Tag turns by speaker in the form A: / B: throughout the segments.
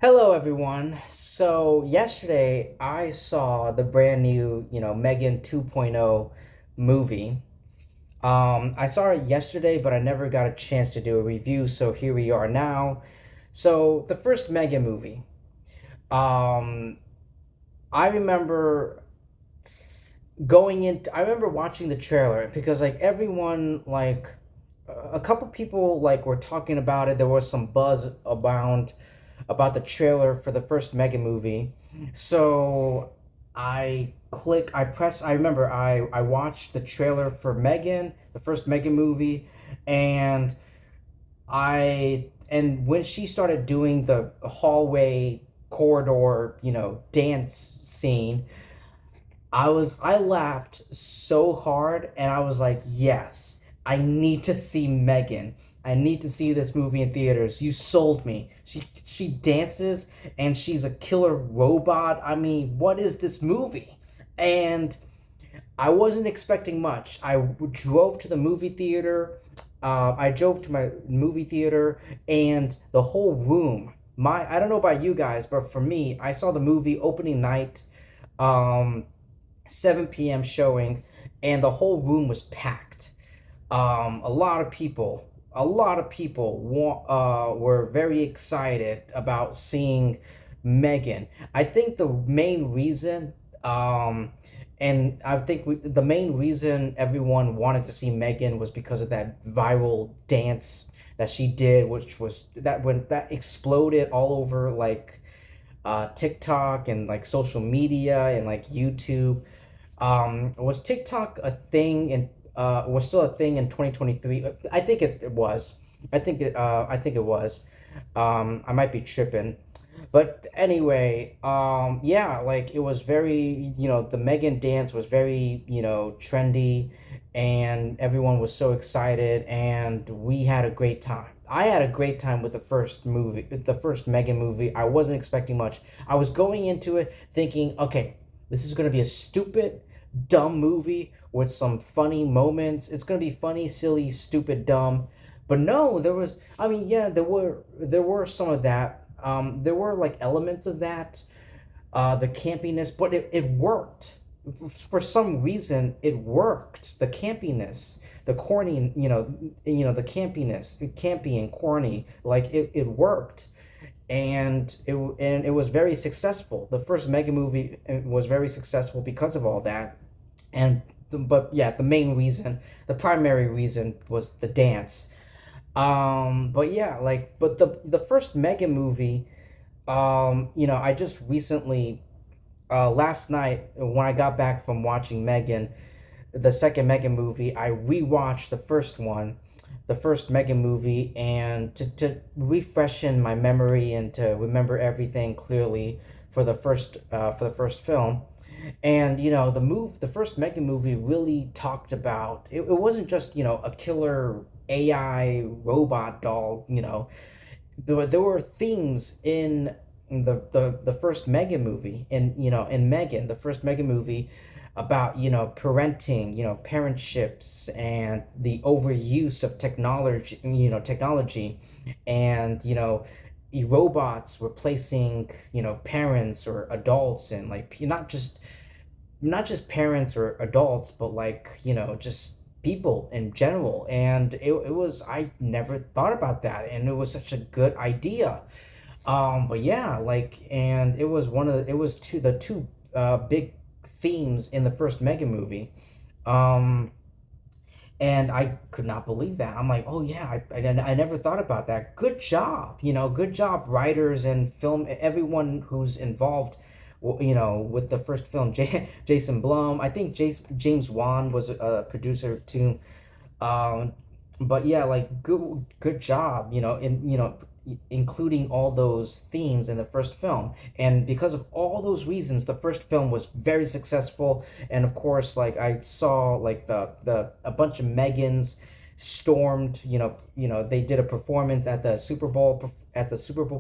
A: Hello, everyone. So, yesterday I saw the brand new, M3GAN 2.0 movie. I saw it yesterday, but I never got a chance to do a review, so here we are now. So, the first M3GAN movie. Um, I remember I remember watching the trailer because, like, everyone, like, a couple people, like, were talking about it. There was some buzz about the trailer for the first M3GAN movie. So I remember I watched the trailer for M3GAN, the first M3GAN movie, and and when she started doing the hallway corridor, dance scene, I laughed so hard and I was like, yes, I need to see M3GAN. I need to see this movie in theaters. You sold me. She dances and she's a killer robot. I mean, what is this movie? And I wasn't expecting much. I drove to the movie theater. I drove to my movie theater and the whole room. I don't know about you guys, but for me, I saw the movie opening night. Um, 7 p.m. showing, and the whole room was packed. A lot of people were very excited about seeing M3GAN. I think the main reason, the main reason everyone wanted to see M3GAN was because of that viral dance that she did, which was that when that exploded all over like TikTok and like social media and like YouTube. Was TikTok a thing and was still a thing in 2023? I think it was. I think it was. I might be tripping. But anyway, yeah, like it was very, the M3GAN dance was very, trendy and everyone was so excited and we had a great time. I had a great time with the first M3GAN movie. I wasn't expecting much. I was going into it thinking, okay, this is going to be a stupid, dumb movie with some funny moments. It's going to be funny, silly, stupid, dumb. But no, I mean, yeah, there were some of that. There were like elements of that, the campiness, but it worked. For some reason, it worked. The campiness, the corny, the campiness, campy and corny, like it worked, and it was very successful. The first M3GAN movie was very successful because of all that, but yeah, the primary reason was the dance. But yeah, but the first M3GAN movie, I just recently, last night when I got back from watching M3GAN, the second M3GAN movie, I rewatched the first M3GAN movie, and to refreshen my memory and to remember everything clearly for the first film. And the first M3GAN movie really talked about it wasn't just a killer AI robot doll. There were themes in the first M3GAN movie, in M3GAN, the first M3GAN movie, about parenting, parentships, and the overuse of technology, and robots replacing parents or adults, and like not just parents or adults, but like just people in general. And it was, I never thought about that, and it was such a good idea. But yeah, like, and it was the two big themes in the first M3GAN movie. um and I could not believe that. I'm like, oh yeah, I never thought about that. Good job, good job, writers and film, everyone who's involved, with the first film. Jason Blum, I think James Wan was a producer too. Um, but yeah, like good job, including all those themes in the first film. And because of all those reasons, the first film was very successful. And of course, like I saw like the a bunch of M3GANs stormed, they did a performance at the Super Bowl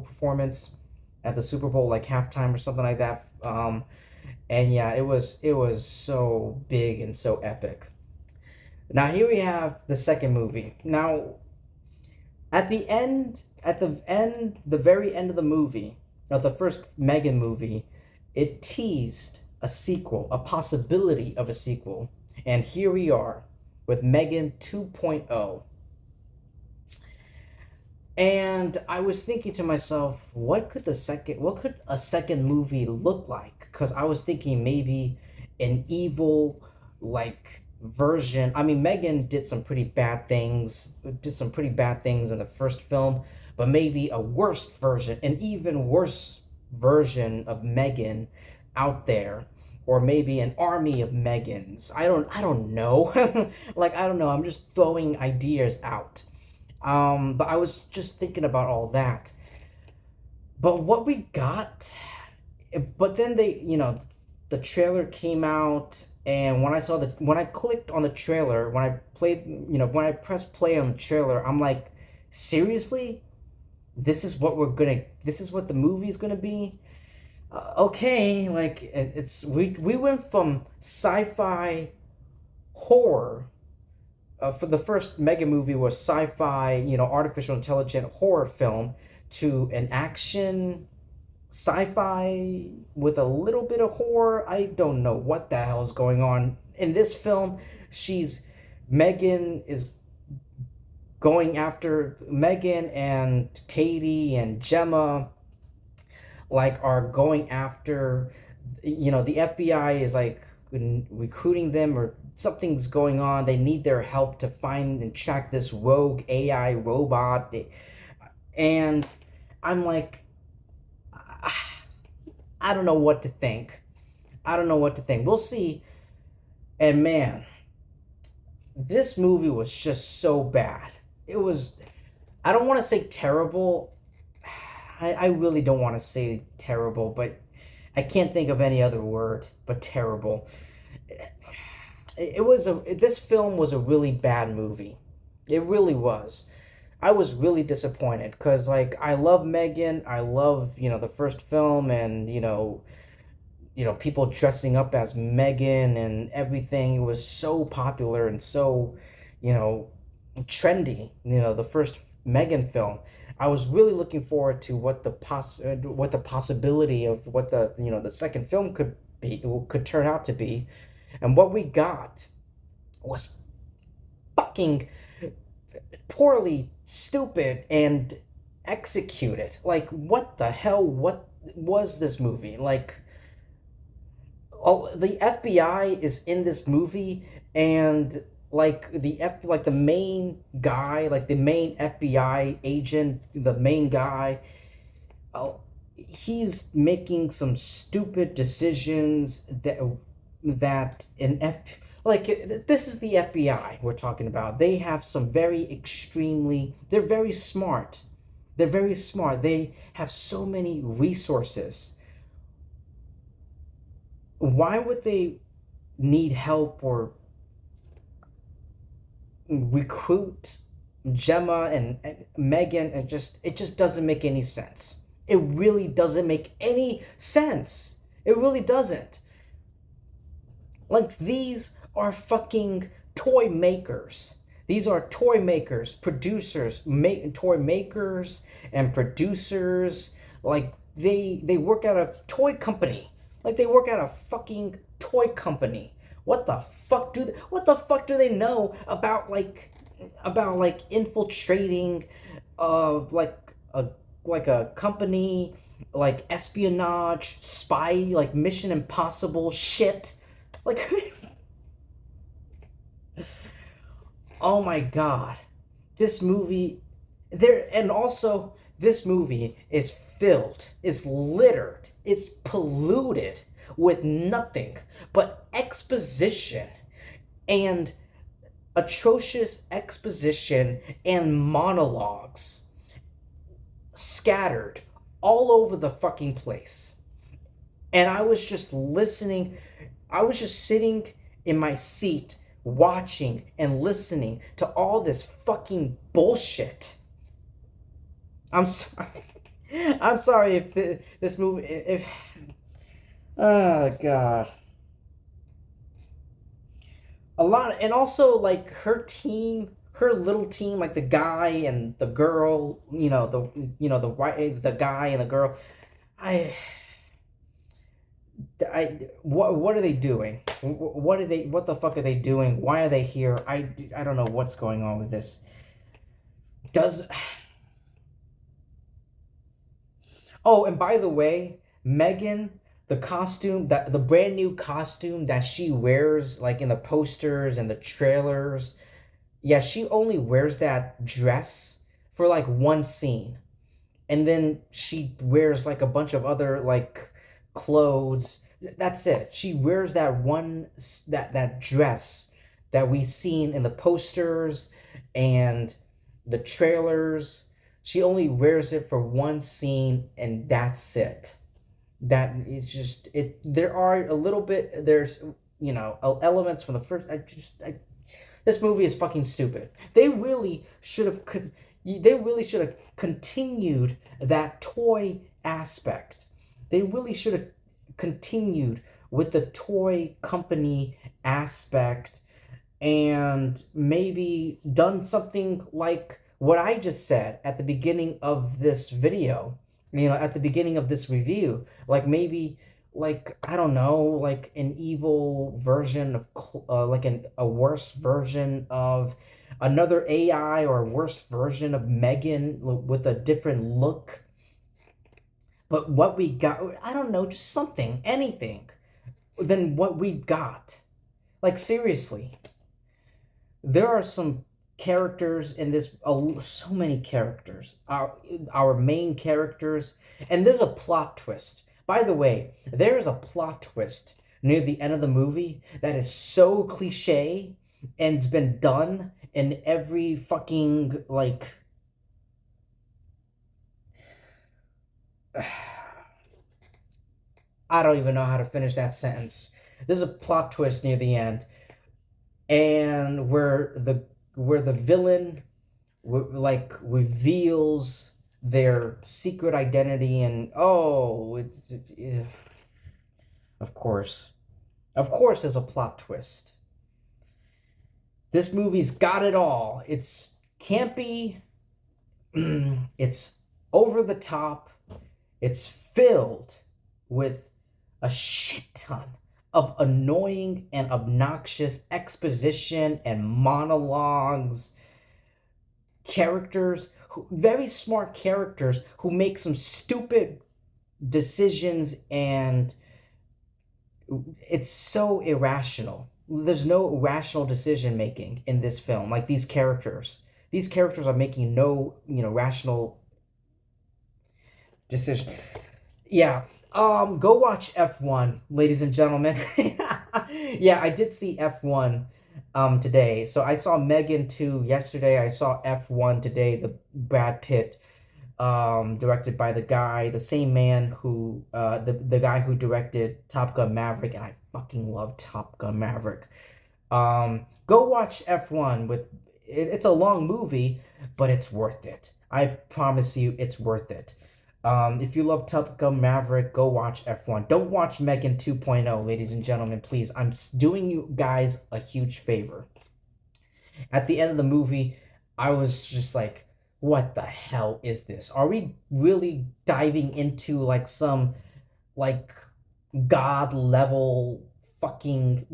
A: performance, at the Super Bowl like halftime or something like that. And yeah, it was so big and so epic. Now here we have the second movie. Now, the very end of the movie, of the first Megan movie, it teased a sequel, a possibility of a sequel. And here we are with Megan 2.0. And I was thinking to myself, what could a second movie look like? Because I was thinking maybe an evil, like, version. I mean, Megan did some pretty bad things in the first film, but maybe a worse version, an even worse version of Megan out there. Or maybe an army of Megans. I don't know. Like, I don't know. I'm just throwing ideas out. But I was just thinking about all that. But what we got, but then the trailer came out, and when I clicked on the trailer, when I pressed play on the trailer, I'm like, seriously? This is what the movie's gonna be? Okay, like, we went from sci-fi horror. For the first mega movie was sci-fi, artificial intelligent horror film, to an action sci-fi with a little bit of horror. I don't know what the hell is going on in this film. Megan is going after Megan, and Katie and Gemma, like, are going after, the FBI is like recruiting them, or something's going on. They need their help to find and track this rogue AI robot. And I'm like, I don't know what to think. I don't know what to think. We'll see. And man, this movie was just so bad. It was, I don't want to say terrible. I really don't want to say terrible, but I can't think of any other word but terrible. This film was a really bad movie. It really was. I was really disappointed because, like, I love Megan. I love, the first film, and, people dressing up as Megan and everything. It was so popular and so, you know, trendy. The first Megan film. I was really looking forward to what the possibility of what the second film could turn out to be, and what we got was fucking poorly, stupid, and executed. Like, what the hell? What was this movie? Like, the FBI is in this movie, and like the main guy, like the main FBI agent, the main guy, he's making some stupid decisions that like, this is the FBI we're talking about. They have some they're very smart. They're very smart. They have so many resources. Why would they need help or recruit Gemma and Megan? It just doesn't make any sense. It really doesn't make any sense. It really doesn't. Like, these are fucking toy makers. These are toy makers, producers, toy makers and producers. Like, they work at a toy company. Like, they work at a fucking toy company. What the fuck do they know about infiltrating like a company, like espionage, spy, like Mission Impossible shit? Like, oh my god. This movie this movie is littered, it's polluted with nothing but exposition, and atrocious exposition and monologues scattered all over the fucking place. And I was just listening. I was just sitting in my seat watching and listening to all this fucking bullshit. I'm sorry. I'm sorry if this movie, if oh god. A lot, and also, like, her little team, like the guy and the girl, the guy and the girl. I what are they doing? What the fuck are they doing? Why are they here? I don't know what's going on with this. Does Oh, and by the way, Megan, the costume, that the brand new costume that she wears like in the posters and the trailers, yeah, she only wears that dress for like one scene. And then she wears like a bunch of other like clothes. That's it. She wears that that dress that we seen in the posters and the trailers. She only wears it for one scene and that's it. That is just it. There are a little bit. There's elements from the first. This movie is fucking stupid. They really should have continued that toy aspect. They really should have continued with the toy company aspect and maybe done something like what I just said at the beginning of this video, at the beginning of this review. Like maybe, like, I don't know, like an evil version of, a worse version of another AI or a worse version of Megan with a different look. But what we got, I don't know, just something, anything than what we've got. Like, seriously. There are some characters in this, so many characters, our main characters, and there's a plot twist. By the way, there is a plot twist near the end of the movie that is so cliche and it's been done in every fucking like I don't even know how to finish that sentence. There's a plot twist near the end, and where the villain like reveals their secret identity, and of course, there's a plot twist. This movie's got it all. It's campy, it's over the top, it's filled with a shit ton of annoying and obnoxious exposition and monologues, characters, very smart characters who make some stupid decisions, and it's so irrational. There's no rational decision making in this film. Like these characters are making no rational decision. Yeah. Go watch F1, ladies and gentlemen. Yeah, I did see F1 today. So I saw Megan 2 yesterday. I saw F1 today, the Brad Pitt, directed by the same man who the guy who directed Top Gun Maverick, and I fucking love Top Gun Maverick. Go watch F1 it's a long movie, but it's worth it. I promise you it's worth it. If you love Top Gun Maverick, go watch F1. Don't watch Megan 2.0, ladies and gentlemen, please. I'm doing you guys a huge favor. At the end of the movie, I was just like, what the hell is this? Are we really diving into like some like god level fucking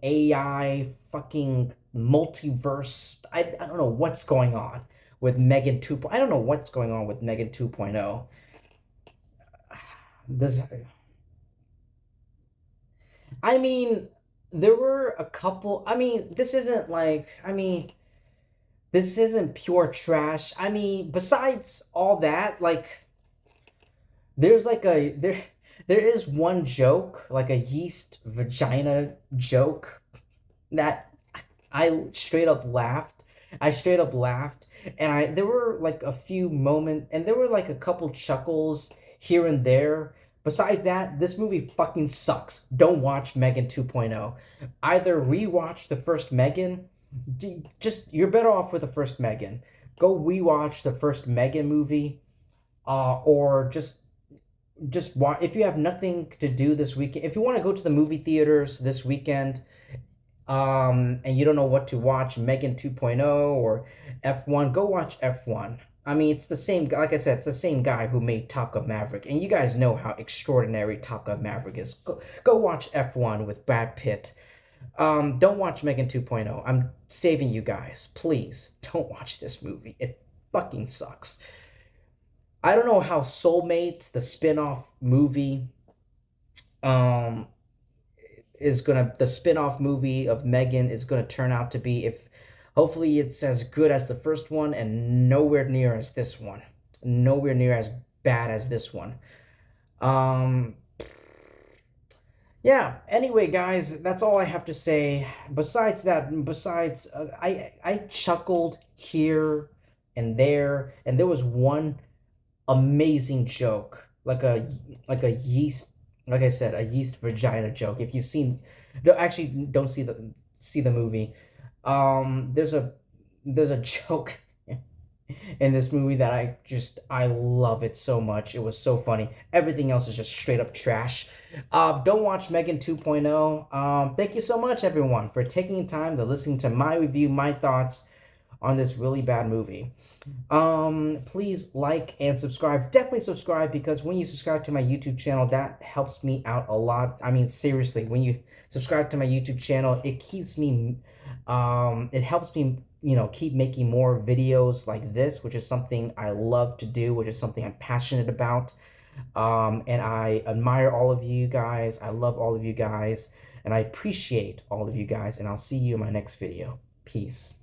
A: AI fucking multiverse? I don't know what's going on with Megan 2. I don't know what's going on with Megan 2.0. This, I mean, there were a couple. I mean, this isn't pure trash. I mean, besides all that, like, there's like there is one joke, like a yeast vagina joke, that I straight up laughed. I straight up laughed, and there were like a few moments, and there were like a couple chuckles here and there. Besides that, this movie fucking sucks. Don't watch Megan 2.0. Either rewatch the first Megan, you're better off with the first Megan. Go rewatch the first Megan movie, or just watch if you have nothing to do this weekend. If you want to go to the movie theaters this weekend, and you don't know what to watch, Megan 2.0 or F1, go watch F1. I mean, it's the same, like I said, it's the same guy who made Top Gun Maverick, and you guys know how extraordinary Top Gun Maverick is. Go watch F1 with Brad Pitt. Don't watch Megan 2.0. I'm saving you guys. Please don't watch this movie. It fucking sucks. I don't know how Soulmate, the spin-off movie, um, the spin-off movie of Megan is gonna turn out to be. If hopefully it's as good as the first one and nowhere near as this one. Nowhere near as bad as this one. Um, yeah, anyway guys, that's all I have to say. I chuckled here and there, and there was one amazing joke, like a yeast, like I said, a yeast vagina joke. If you've seen, no, actually don't see the movie. There's a joke in this movie that I love it so much. It was so funny. Everything else is just straight up trash. Don't watch Megan 2.0. Thank you so much everyone for taking time to listen to my review, my thoughts on this really bad movie. Please like and subscribe. Definitely subscribe, because when you subscribe to my YouTube channel, that helps me out a lot. I mean, seriously, when you subscribe to my YouTube channel, it keeps me, it helps me, keep making more videos like this, which is something I love to do, which is something I'm passionate about. And I admire all of you guys. I love all of you guys, and I appreciate all of you guys, and I'll see you in my next video. Peace.